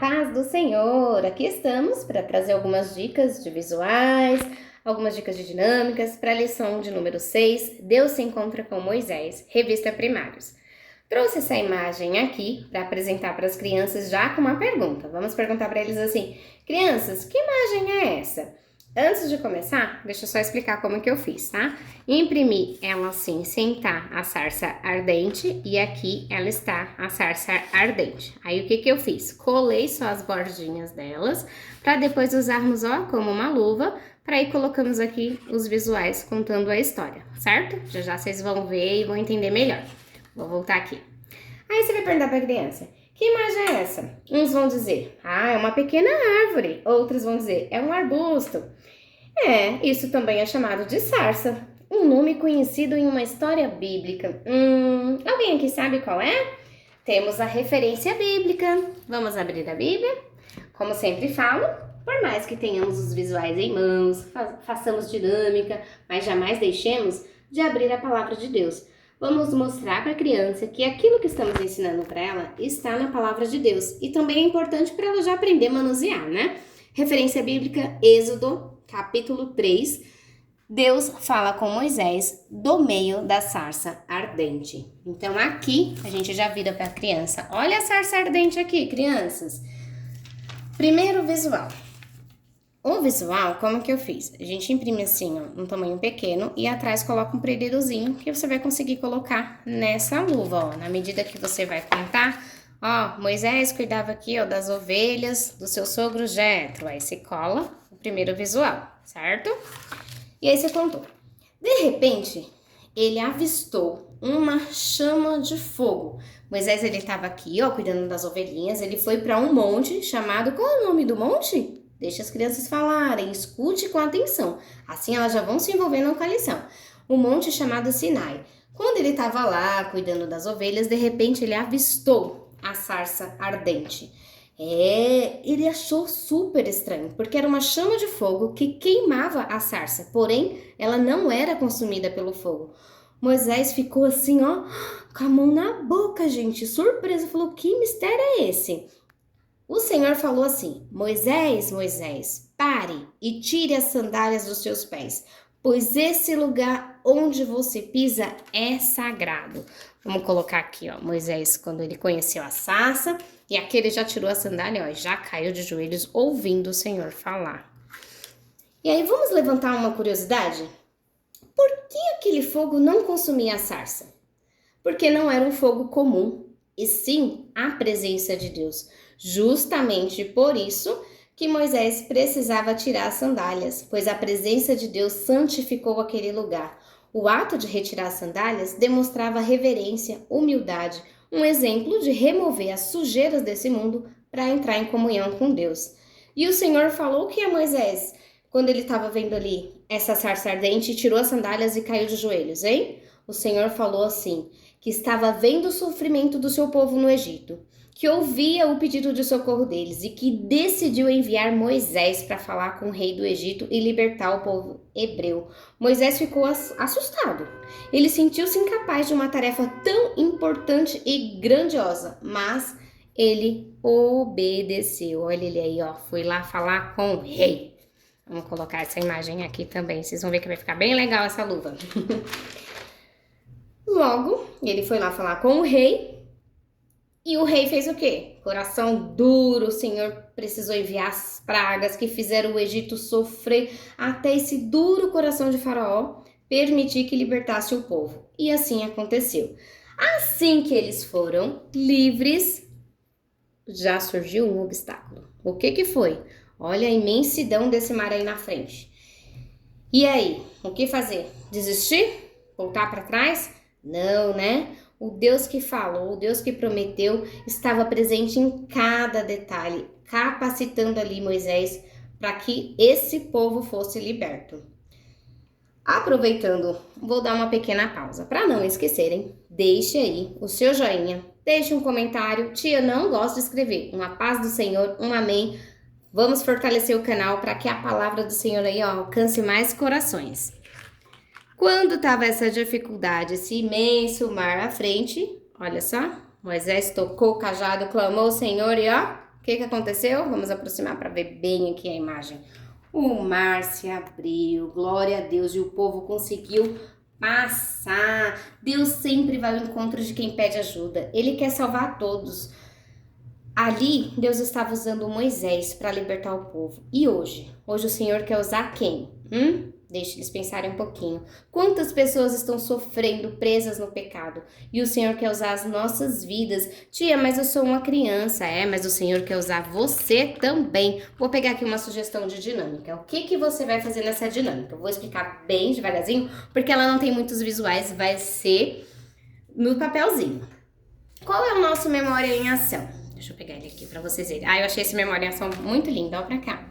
paz do Senhor! Aqui estamos para trazer algumas dicas de visuais, algumas dicas de dinâmicas para a lição de número 6, Deus se encontra com Moisés, revista Primários. Trouxe essa imagem aqui para apresentar para as crianças já com uma pergunta. Vamos perguntar para eles assim: crianças, que imagem é essa? Antes de começar, deixa eu só explicar como que eu fiz, tá? Imprimi ela assim, sentar a sarça ardente e aqui ela está a sarça ardente. Aí o que que eu fiz? Colei só as bordinhas delas para depois usarmos, ó, como uma luva, para ir colocamos aqui os visuais contando a história, certo? Já já vocês vão ver e vão entender melhor. Vou voltar aqui. Aí você vai perguntar para a criança: que imagem é essa? Uns vão dizer: ah, é uma pequena árvore. Outros vão dizer: é um arbusto. Isso também é chamado de sarça, um nome conhecido em uma história bíblica. Alguém aqui sabe qual é? Temos a referência bíblica. Vamos abrir a Bíblia? Como sempre falo, por mais que tenhamos os visuais em mãos, façamos dinâmica, mas jamais deixemos de abrir a palavra de Deus. Vamos mostrar para a criança que aquilo que estamos ensinando para ela está na palavra de Deus. E também é importante para ela já aprender a manusear, né? Referência bíblica, Êxodo, capítulo 3. Deus fala com Moisés do meio da sarça ardente. Então aqui a gente já vira para a criança. Olha a sarça ardente aqui, crianças. Primeiro visual. O visual, como que eu fiz? A gente imprime assim, ó, um tamanho pequeno e atrás coloca um preguiçozinho que você vai conseguir colocar nessa luva, ó. Na medida que você vai contar, ó, Moisés cuidava aqui, ó, das ovelhas do seu sogro Jetro. Aí você cola o primeiro visual, certo? E aí você contou. De repente, ele avistou uma chama de fogo. Moisés, ele estava aqui, ó, cuidando das ovelhinhas. Ele foi para um monte chamado... Qual é o nome do monte? Deixa as crianças falarem, escute com atenção. Assim elas já vão se envolvendo com a lição. O monte chamado Sinai. Quando ele estava lá, cuidando das ovelhas, de repente ele avistou a sarça ardente. Ele achou super estranho, porque era uma chama de fogo que queimava a sarça, porém ela não era consumida pelo fogo. Moisés ficou assim, ó, com a mão na boca, gente, surpresa, falou: que mistério é esse? O Senhor falou assim: Moisés, Moisés, pare e tire as sandálias dos seus pés, pois esse lugar onde você pisa é sagrado. Vamos colocar aqui, ó, Moisés, quando ele conheceu a sarça, e aqui ele já tirou a sandália, ó, e já caiu de joelhos ouvindo o Senhor falar. E aí vamos levantar uma curiosidade? Por que aquele fogo não consumia a sarça? Porque não era um fogo comum, e sim a presença de Deus. Justamente por isso que Moisés precisava tirar as sandálias, pois a presença de Deus santificou aquele lugar. O ato de retirar as sandálias demonstrava reverência, humildade, um exemplo de remover as sujeiras desse mundo para entrar em comunhão com Deus. E o Senhor falou que a Moisés, quando ele estava vendo ali essa sarça ardente, tirou as sandálias e caiu de joelhos, hein? O Senhor falou assim, que estava vendo o sofrimento do seu povo no Egito, que ouvia o pedido de socorro deles e que decidiu enviar Moisés para falar com o rei do Egito e libertar o povo hebreu. Moisés ficou assustado. Ele sentiu-se incapaz de uma tarefa tão importante e grandiosa, mas ele obedeceu. Olha ele aí, ó, foi lá falar com o rei. Vamos colocar essa imagem aqui também, vocês vão ver que vai ficar bem legal essa luva. Logo, ele foi lá falar com o rei. E o rei fez o quê? Coração duro, o Senhor precisou enviar as pragas que fizeram o Egito sofrer até esse duro coração de Faraó permitir que libertasse o povo. E assim aconteceu. Assim que eles foram livres, já surgiu um obstáculo. O que que foi? Olha a imensidão desse mar aí na frente. E aí, o que fazer? Desistir? Voltar para trás? Não, né? O Deus que falou, o Deus que prometeu, estava presente em cada detalhe, capacitando ali Moisés para que esse povo fosse liberto. Aproveitando, vou dar uma pequena pausa. Para não esquecerem, deixe aí o seu joinha, deixe um comentário. Tia, não gosto de escrever. Uma paz do Senhor, um amém. Vamos fortalecer o canal para que a palavra do Senhor aí, ó, alcance mais corações. Quando estava essa dificuldade, esse imenso mar à frente, olha só, Moisés tocou o cajado, clamou ao Senhor e ó, O que aconteceu? Vamos aproximar para ver bem aqui a imagem. O mar se abriu, glória a Deus, e o povo conseguiu passar. Deus sempre vai ao encontro de quem pede ajuda. Ele quer salvar todos. Ali, Deus estava usando Moisés para libertar o povo. E hoje? Hoje o Senhor quer usar quem? Deixe eles pensarem um pouquinho. Quantas pessoas estão sofrendo, presas no pecado? E o Senhor quer usar as nossas vidas. Tia, mas eu sou uma criança. Mas o Senhor quer usar você também. Vou pegar aqui uma sugestão de dinâmica. O que você vai fazer nessa dinâmica? Eu vou explicar bem devagarzinho, porque ela não tem muitos visuais. Vai ser no papelzinho. Qual é o nosso Memória em Ação? Deixa eu pegar ele aqui para vocês verem. Eu achei esse Memória em Ação muito lindo. Olha pra cá.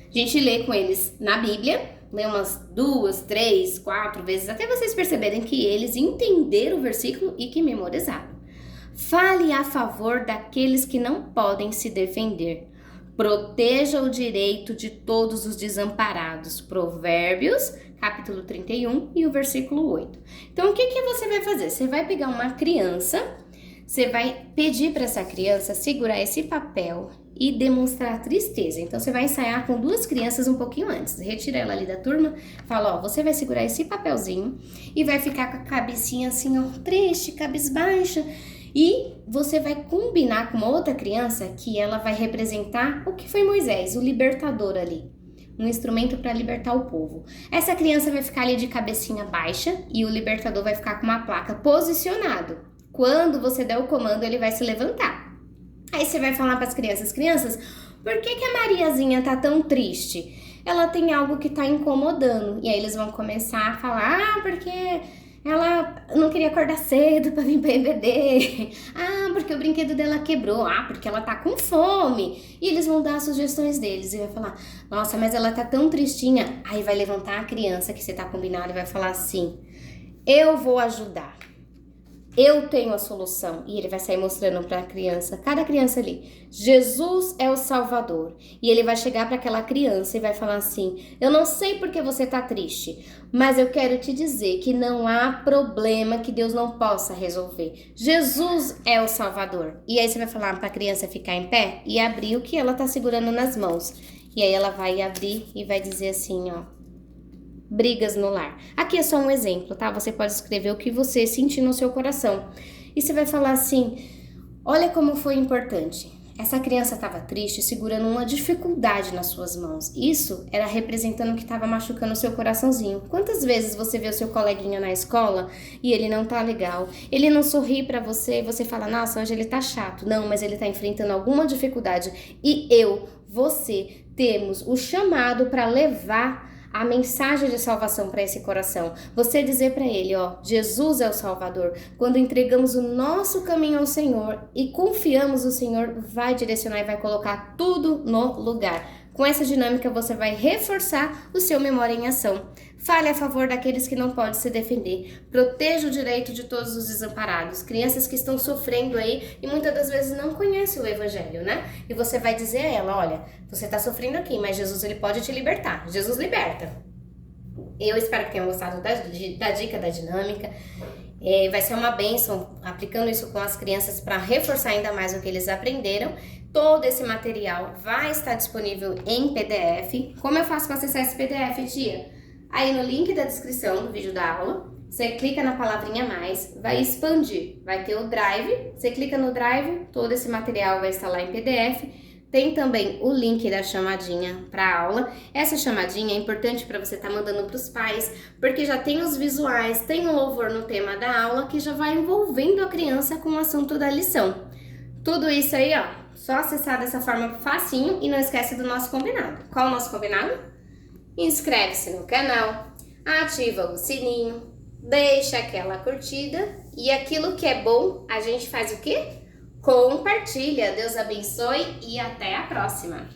A gente lê com eles na Bíblia. Lê umas 2, 3, 4 vezes, até vocês perceberem que eles entenderam o versículo e que memorizaram. Fale a favor daqueles que não podem se defender. Proteja o direito de todos os desamparados. Provérbios, capítulo 31 e o versículo 8. Então, o que você vai fazer? Você vai pegar uma criança, você vai pedir para essa criança segurar esse papel e demonstrar tristeza. Então, você vai ensaiar com 2 crianças um pouquinho antes. Retira ela ali da turma, fala, você vai segurar esse papelzinho e vai ficar com a cabecinha assim, triste, cabisbaixa. E você vai combinar com uma outra criança que ela vai representar o que foi Moisés, o libertador ali. Um instrumento para libertar o povo. Essa criança vai ficar ali de cabecinha baixa e o libertador vai ficar com uma placa posicionado. Quando você der o comando, ele vai se levantar. Aí você vai falar para as crianças, por que a Mariazinha tá tão triste? Ela tem algo que tá incomodando. E aí eles vão começar a falar, porque ela não queria acordar cedo para vir para EBD. Porque o brinquedo dela quebrou. Porque ela tá com fome. E eles vão dar as sugestões deles e vai falar, nossa, mas ela tá tão tristinha. Aí vai levantar a criança que você tá combinado e vai falar assim, eu vou ajudar. Eu tenho a solução. E ele vai sair mostrando para a criança, cada criança ali, Jesus é o Salvador. E ele vai chegar para aquela criança e vai falar assim, eu não sei porque você tá triste, mas eu quero te dizer que não há problema que Deus não possa resolver. Jesus é o Salvador. E aí você vai falar para a criança ficar em pé e abrir o que ela tá segurando nas mãos. E aí ela vai abrir e vai dizer assim, brigas no lar. Aqui é só um exemplo, tá? Você pode escrever o que você sentir no seu coração. E você vai falar assim, olha como foi importante. Essa criança estava triste, segurando uma dificuldade nas suas mãos. Isso era representando que estava machucando o seu coraçãozinho. Quantas vezes você vê o seu coleguinha na escola e ele não tá legal? Ele não sorri pra você e você fala, nossa, hoje ele tá chato. Não, mas ele tá enfrentando alguma dificuldade. E você temos o chamado para levar a mensagem de salvação para esse coração. Você dizer para ele, Jesus é o Salvador. Quando entregamos o nosso caminho ao Senhor e confiamos, o Senhor vai direcionar e vai colocar tudo no lugar. Com essa dinâmica você vai reforçar o seu Memória em Ação. Fale a favor daqueles que não podem se defender. Proteja o direito de todos os desamparados. Crianças que estão sofrendo aí e muitas das vezes não conhecem o Evangelho, né? E você vai dizer a ela, olha, você está sofrendo aqui, mas Jesus ele pode te libertar. Jesus liberta. Eu espero que tenham gostado da dica, da dinâmica. Vai ser uma bênção aplicando isso com as crianças para reforçar ainda mais o que eles aprenderam. Todo esse material vai estar disponível em PDF. Como eu faço para acessar esse PDF, tia? Aí no link da descrição do vídeo da aula, você clica na palavrinha mais, vai expandir, vai ter o Drive, você clica no Drive, todo esse material vai estar lá em PDF. Tem também o link da chamadinha para a aula. Essa chamadinha é importante para você estar mandando para os pais, porque já tem os visuais, tem o louvor no tema da aula que já vai envolvendo a criança com o assunto da lição. Tudo isso aí, só acessar dessa forma facinho e não esquece do nosso combinado. Qual é o nosso combinado? Inscreve-se no canal, ativa o sininho, deixa aquela curtida e aquilo que é bom, a gente faz o quê? Compartilha. Deus abençoe e até a próxima!